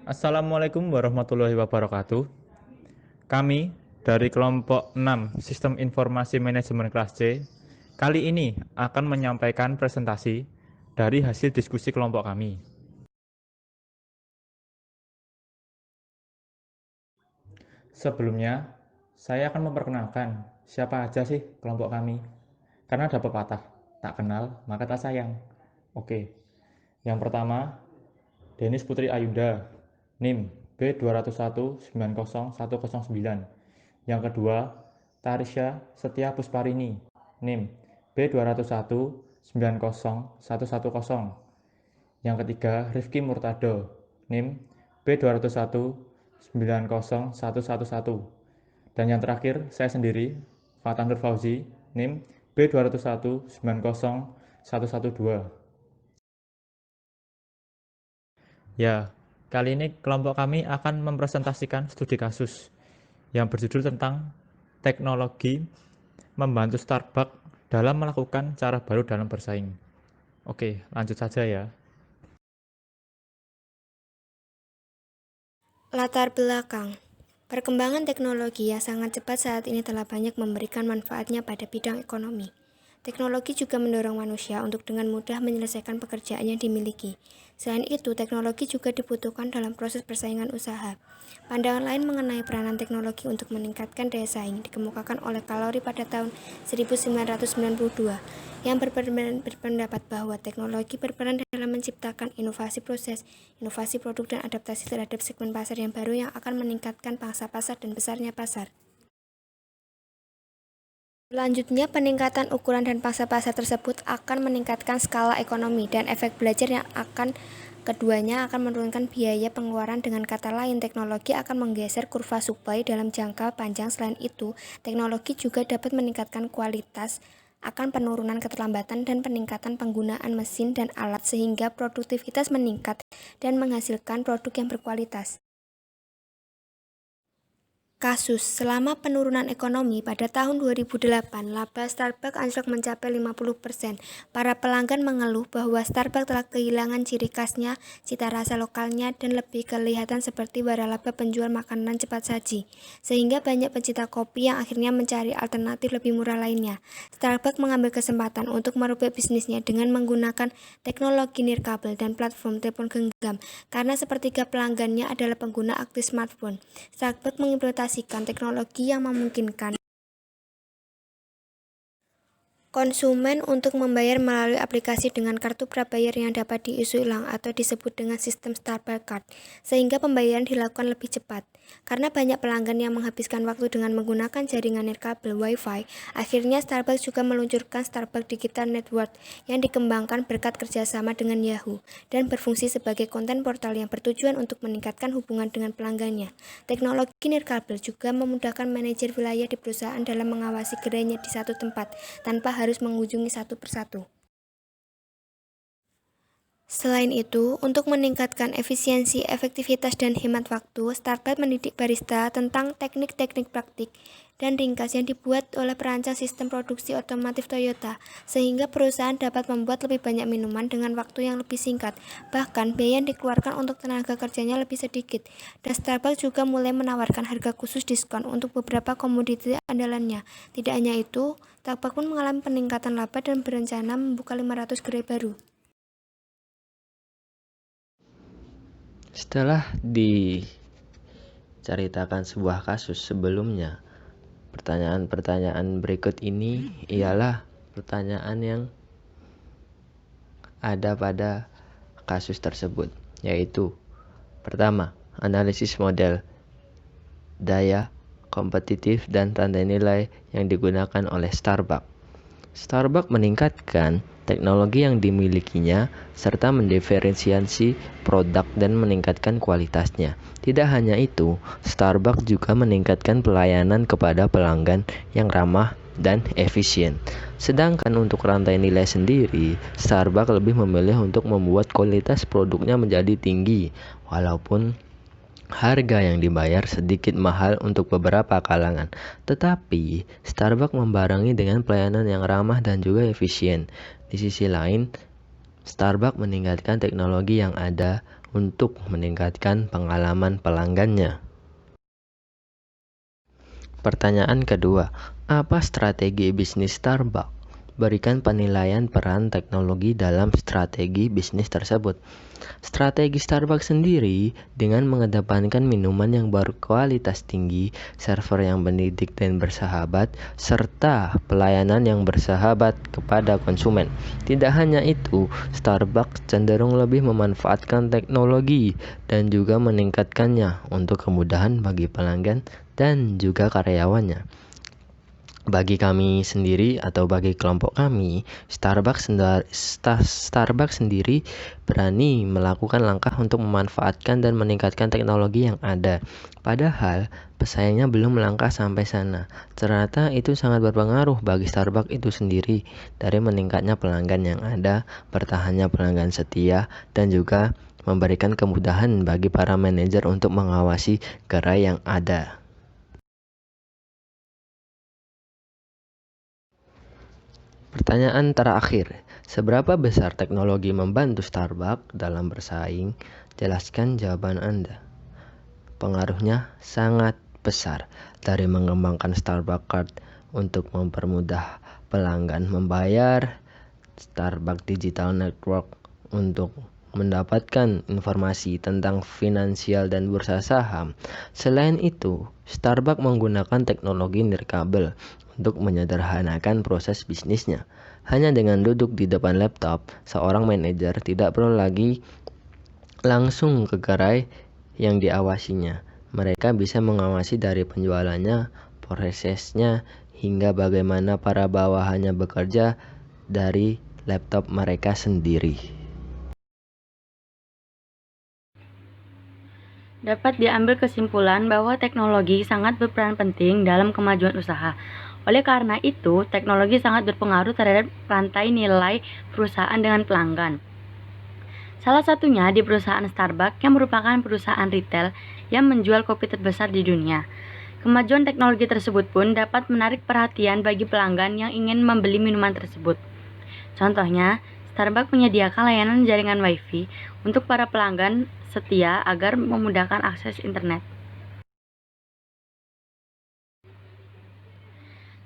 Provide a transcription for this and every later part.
Assalamualaikum warahmatullahi wabarakatuh. Kami dari kelompok 6 Sistem Informasi Manajemen kelas C kali ini akan menyampaikan presentasi dari hasil diskusi kelompok kami. Sebelumnya, saya akan memperkenalkan siapa aja sih kelompok kami. Karena ada pepatah, tak kenal maka tak sayang. Oke, yang pertama, Denis Putri Ayunda, NIM B201900109. Yang kedua, Tarisya Setia Pusparini, NIM B201901110. Yang ketiga, Rifki Murtado, NIM B201901111. Dan yang terakhir, saya sendiri, Fatah Nur Fauzi, NIM B201901112. Ya, kali ini kelompok kami akan mempresentasikan studi kasus yang berjudul tentang teknologi membantu Starbucks dalam melakukan cara baru dalam bersaing. Oke, lanjut saja ya. Latar belakang. Perkembangan teknologi yang sangat cepat saat ini telah banyak memberikan manfaatnya pada bidang ekonomi. Teknologi juga mendorong manusia untuk dengan mudah menyelesaikan pekerjaan yang dimiliki. Selain itu, teknologi juga dibutuhkan dalam proses persaingan usaha. Pandangan lain mengenai peranan teknologi untuk meningkatkan daya saing dikemukakan oleh Kalori pada tahun 1992 yang berpendapat bahwa teknologi berperan dalam menciptakan inovasi proses, inovasi produk, dan adaptasi terhadap segmen pasar yang baru yang akan meningkatkan pangsa pasar dan besarnya pasar. Selanjutnya, peningkatan ukuran dan pangsa pasar tersebut akan meningkatkan skala ekonomi dan efek belajar yang keduanya akan menurunkan biaya pengeluaran. Dengan kata lain, teknologi akan menggeser kurva supply dalam jangka panjang. Selain itu, teknologi juga dapat meningkatkan kualitas akan penurunan keterlambatan dan peningkatan penggunaan mesin dan alat sehingga produktivitas meningkat dan menghasilkan produk yang berkualitas. Kasus. Selama penurunan ekonomi pada tahun 2008, laba Starbucks anjlok mencapai 50%. Para pelanggan mengeluh bahwa Starbucks telah kehilangan ciri khasnya, cita rasa lokalnya, dan lebih kelihatan seperti waralaba penjual makanan cepat saji. Sehingga banyak pencinta kopi yang akhirnya mencari alternatif lebih murah lainnya. Starbucks mengambil kesempatan untuk merubah bisnisnya dengan menggunakan teknologi nirkabel dan platform telepon genggam. Karena sepertiga pelanggannya adalah pengguna aktif smartphone, Starbucks mengimplementasikan teknologi yang memungkinkan konsumen untuk membayar melalui aplikasi dengan kartu prabayar yang dapat diisi ulang atau disebut dengan sistem Starbucks Card, sehingga pembayaran dilakukan lebih cepat. Karena banyak pelanggan yang menghabiskan waktu dengan menggunakan jaringan nirkabel Wi-Fi, akhirnya Starbucks juga meluncurkan Starbucks Digital Network yang dikembangkan berkat kerjasama dengan Yahoo dan berfungsi sebagai konten portal yang bertujuan untuk meningkatkan hubungan dengan pelanggannya. Teknologi nirkabel juga memudahkan manajer wilayah di perusahaan dalam mengawasi gerainya di satu tempat tanpa harus mengunjungi satu persatu. Selain itu, untuk meningkatkan efisiensi, efektivitas, dan hemat waktu, Starbucks mendidik barista tentang teknik-teknik praktik dan ringkas yang dibuat oleh perancang sistem produksi otomotif Toyota, sehingga perusahaan dapat membuat lebih banyak minuman dengan waktu yang lebih singkat. Bahkan, biaya yang dikeluarkan untuk tenaga kerjanya lebih sedikit. Dan Starbucks juga mulai menawarkan harga khusus diskon untuk beberapa komoditi andalannya. Tidak hanya itu, Starbucks pun mengalami peningkatan laba dan berencana membuka 500 gerai baru. Setelah diceritakan sebuah kasus sebelumnya, pertanyaan-pertanyaan berikut ini ialah pertanyaan yang ada pada kasus tersebut, yaitu pertama, analisis model daya, kompetitif, dan tanda nilai yang digunakan oleh Starbucks. Starbucks meningkatkan teknologi yang dimilikinya serta mendiferensiasi produk dan meningkatkan kualitasnya. Tidak hanya itu, Starbucks juga meningkatkan pelayanan kepada pelanggan yang ramah dan efisien. Sedangkan untuk rantai nilai sendiri, Starbucks lebih memilih untuk membuat kualitas produknya menjadi tinggi, walaupun harga yang dibayar sedikit mahal untuk beberapa kalangan, tetapi Starbucks membarengi dengan pelayanan yang ramah dan juga efisien. Di sisi lain, Starbucks meningkatkan teknologi yang ada untuk meningkatkan pengalaman pelanggannya. Pertanyaan kedua, apa strategi bisnis Starbucks? Berikan penilaian peran teknologi dalam strategi bisnis tersebut. Strategi Starbucks sendiri dengan mengedepankan minuman yang berkualitas tinggi, server yang pendidik dan bersahabat, serta pelayanan yang bersahabat kepada konsumen. Tidak hanya itu, Starbucks cenderung lebih memanfaatkan teknologi dan juga meningkatkannya untuk kemudahan bagi pelanggan dan juga karyawannya. Bagi kami sendiri atau bagi kelompok kami, Starbucks sendiri berani melakukan langkah untuk memanfaatkan dan meningkatkan teknologi yang ada. Padahal pesaingnya belum melangkah sampai sana. Ternyata itu sangat berpengaruh bagi Starbucks itu sendiri dari meningkatnya pelanggan yang ada, bertahannya pelanggan setia, dan juga memberikan kemudahan bagi para manajer untuk mengawasi gerai yang ada. Pertanyaan terakhir, seberapa besar teknologi membantu Starbucks dalam bersaing? Jelaskan jawaban Anda. Pengaruhnya sangat besar, dari mengembangkan Starbucks Card untuk mempermudah pelanggan membayar, Starbucks Digital Network untuk mendapatkan informasi tentang finansial dan bursa saham. Selain itu, Starbucks menggunakan teknologi nirkabel untuk menyederhanakan proses bisnisnya. Hanya dengan duduk di depan laptop, seorang manajer tidak perlu lagi langsung ke gerai yang diawasinya. Mereka bisa mengawasi dari penjualannya, prosesnya, hingga bagaimana para bawahannya bekerja dari laptop mereka sendiri. Dapat diambil kesimpulan bahwa teknologi sangat berperan penting dalam kemajuan usaha. Oleh karena itu, teknologi sangat berpengaruh terhadap rantai nilai perusahaan dengan pelanggan. Salah satunya di perusahaan Starbucks yang merupakan perusahaan retail yang menjual kopi terbesar di dunia. Kemajuan teknologi tersebut pun dapat menarik perhatian bagi pelanggan yang ingin membeli minuman tersebut. Contohnya, Starbucks menyediakan layanan jaringan Wi-Fi untuk para pelanggan setia agar memudahkan akses internet.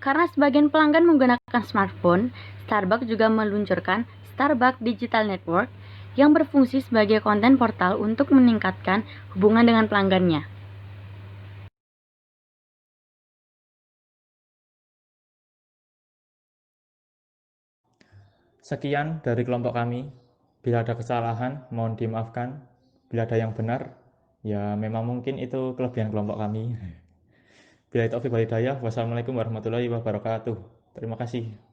Karena sebagian pelanggan menggunakan smartphone, Starbucks juga meluncurkan Starbucks Digital Network yang berfungsi sebagai konten portal untuk meningkatkan hubungan dengan pelanggannya. Sekian dari kelompok kami. Bila ada kesalahan, mohon dimaafkan. Bila ada yang benar, ya memang mungkin itu kelebihan kelompok kami. Bila itu walhidayah, wassalamualaikum warahmatullahi wabarakatuh. Terima kasih.